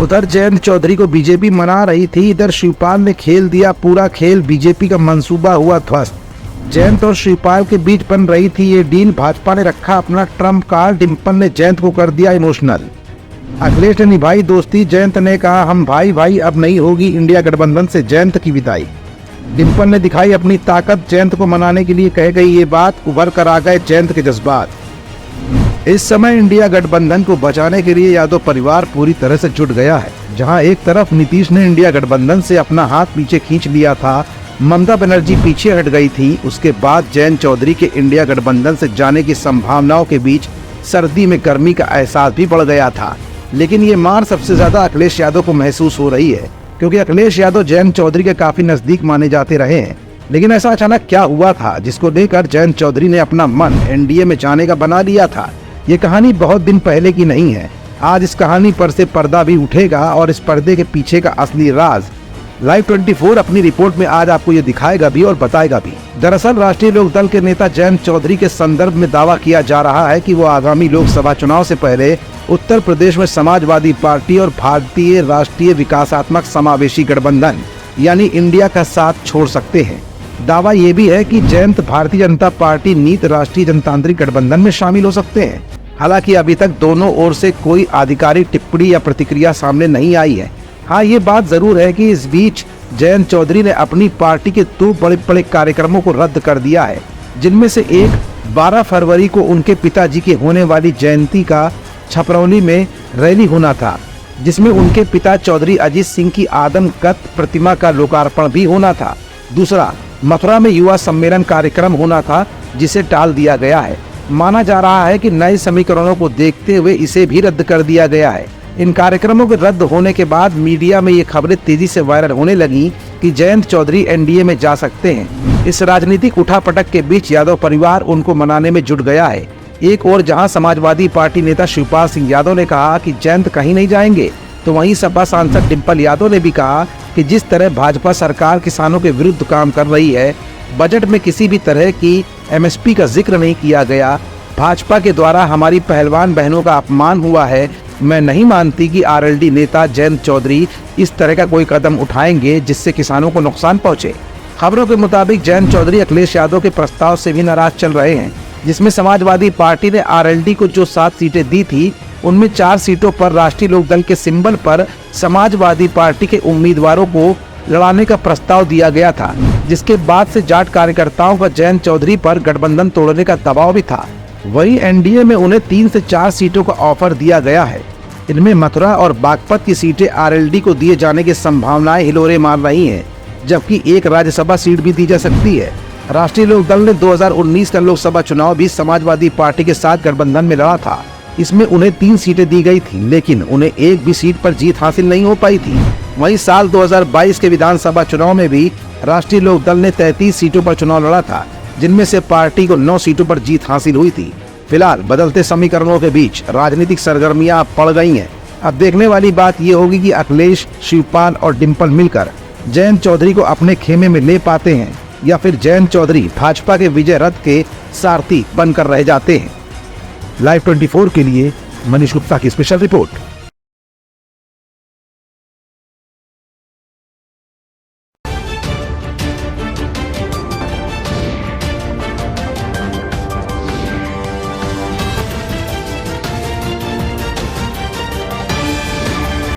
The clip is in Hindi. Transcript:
उधर जयंत चौधरी को बीजेपी मना रही थी, इधर शिवपाल ने खेल दिया पूरा खेल, बीजेपी का मंसूबा हुआ ध्वस्त। जयंत और शिवपाल के बीच बन रही थी ये डील, भाजपा ने रखा अपना ट्रम्प कार्ड, डिम्पल ने जयंत को कर दिया इमोशनल। अखिलेश ने निभाई दोस्ती, जयंत ने कहा हम भाई भाई, अब नहीं होगी इंडिया गठबंधन से जयंत की विदाई। डिम्पल ने दिखाई अपनी ताकत, जयंत को मनाने के लिए कह गई ये बात, उभर कर आ गए जयंत के जज्बात। इस समय इंडिया गठबंधन को बचाने के लिए यादव परिवार पूरी तरह से जुट गया है। जहां एक तरफ नीतीश ने इंडिया गठबंधन से अपना हाथ पीछे खींच लिया था, ममता बनर्जी पीछे हट गई थी, उसके बाद जयंत चौधरी के इंडिया गठबंधन से जाने की संभावनाओं के बीच सर्दी में गर्मी का एहसास भी बढ़ गया था। लेकिन ये मार सबसे ज्यादा अखिलेश यादव को महसूस हो रही है, क्योंकि अखिलेश यादव जयंत चौधरी के काफी नजदीक माने जाते रहे हैं। लेकिन ऐसा अचानक क्या हुआ था जिसको लेकर जयंत चौधरी ने अपना मन एनडीए में जाने का बना लिया था? ये कहानी बहुत दिन पहले की नहीं है। आज इस कहानी पर से पर्दा भी उठेगा और इस पर्दे के पीछे का असली राज लाइव 24 अपनी रिपोर्ट में आज आपको ये दिखाएगा भी और बताएगा भी। दरअसल राष्ट्रीय लोक दल के नेता जयंत चौधरी के संदर्भ में दावा किया जा रहा है कि वो आगामी लोकसभा चुनाव से पहले उत्तर प्रदेश में समाजवादी पार्टी और भारतीय राष्ट्रीय विकासात्मक समावेशी गठबंधन यानी इंडिया का साथ छोड़ सकते हैं। दावा ये भी है कि जयंत भारतीय जनता पार्टी नीत राष्ट्रीय जनतांत्रिक गठबंधन में शामिल हो सकते हैं। हालांकि अभी तक दोनों ओर से कोई आधिकारिक टिप्पणी या प्रतिक्रिया सामने नहीं आई है। हाँ, ये बात जरूर है कि इस बीच जयंत चौधरी ने अपनी पार्टी के 2 बड़े बड़े कार्यक्रमों को रद्द कर दिया है, जिनमें से एक 12 फरवरी को उनके पिताजी की होने वाली जयंती का छपरौली में रैली होना था, जिसमें उनके पिता चौधरी अजीत सिंह की आदमकद प्रतिमा का लोकार्पण भी होना था। दूसरा, मथुरा में युवा सम्मेलन कार्यक्रम होना था, जिसे टाल दिया गया है। माना जा रहा है कि नए समीकरणों को देखते हुए इसे भी रद्द कर दिया गया है। इन कार्यक्रमों के रद्द होने के बाद मीडिया में ये खबरें तेजी से वायरल होने लगी कि जयंत चौधरी एनडीए में जा सकते हैं। इस राजनीतिक उठापटक के बीच यादव परिवार उनको मनाने में जुट गया है। एक और जहां समाजवादी पार्टी नेता शिवपाल सिंह यादव ने कहा कि जयंत कहीं नहीं जाएंगे, तो वहीं सपा सांसद डिम्पल यादव ने भी कहा कि जिस तरह भाजपा सरकार किसानों के विरुद्ध काम कर रही है, बजट में किसी भी तरह की एमएसपी का जिक्र नहीं किया गया, भाजपा के द्वारा हमारी पहलवान बहनों का अपमान हुआ है, मैं नहीं मानती कि आरएलडी नेता जयंत चौधरी इस तरह का कोई कदम उठाएंगे जिससे किसानों को नुकसान पहुंचे। खबरों के मुताबिक जयंत चौधरी अखिलेश यादव के प्रस्ताव से भी नाराज चल रहे हैं, जिसमें समाजवादी पार्टी ने आरएलडी को जो 7 सीटें दी थी, उनमें 4 सीटों पर राष्ट्रीय लोक दल के सिंबल पर समाजवादी पार्टी के उम्मीदवारों को लड़ाने का प्रस्ताव दिया गया था, जिसके बाद से जाट कार्यकर्ताओं का जयंत चौधरी पर गठबंधन तोड़ने का दबाव भी था। वहीं एनडीए में उन्हें 3 से 4 सीटों का ऑफर दिया गया है। इनमें मथुरा और बागपत की सीटें आरएलडी को दिए जाने की संभावनाएं हिलोरे मार रही हैं, जबकि एक राज्यसभा सीट भी दी जा सकती है। राष्ट्रीय लोक दल ने 2019 का लोकसभा चुनाव भी समाजवादी पार्टी के साथ गठबंधन में लड़ा था। इसमें उन्हें 3 सीटें दी गई थी, लेकिन उन्हें एक भी सीट पर जीत हासिल नहीं हो पाई थी। वहीं साल 2022 के विधानसभा चुनाव में भी राष्ट्रीय लोक दल ने 33 सीटों पर चुनाव लड़ा था, जिनमें से पार्टी को 9 सीटों पर जीत हासिल हुई थी। फिलहाल बदलते समीकरणों के बीच राजनीतिक सरगर्मियां पड़ गई हैं। अब देखने वाली बात ये होगी कि अखिलेश, शिवपाल और डिम्पल मिलकर जयंत चौधरी को अपने खेमे में ले पाते हैं या फिर जयंत चौधरी भाजपा के विजय रथ के सारथी बनकर रह जाते हैं। लाइव 24 के लिए मनीष गुप्ता की स्पेशल रिपोर्ट।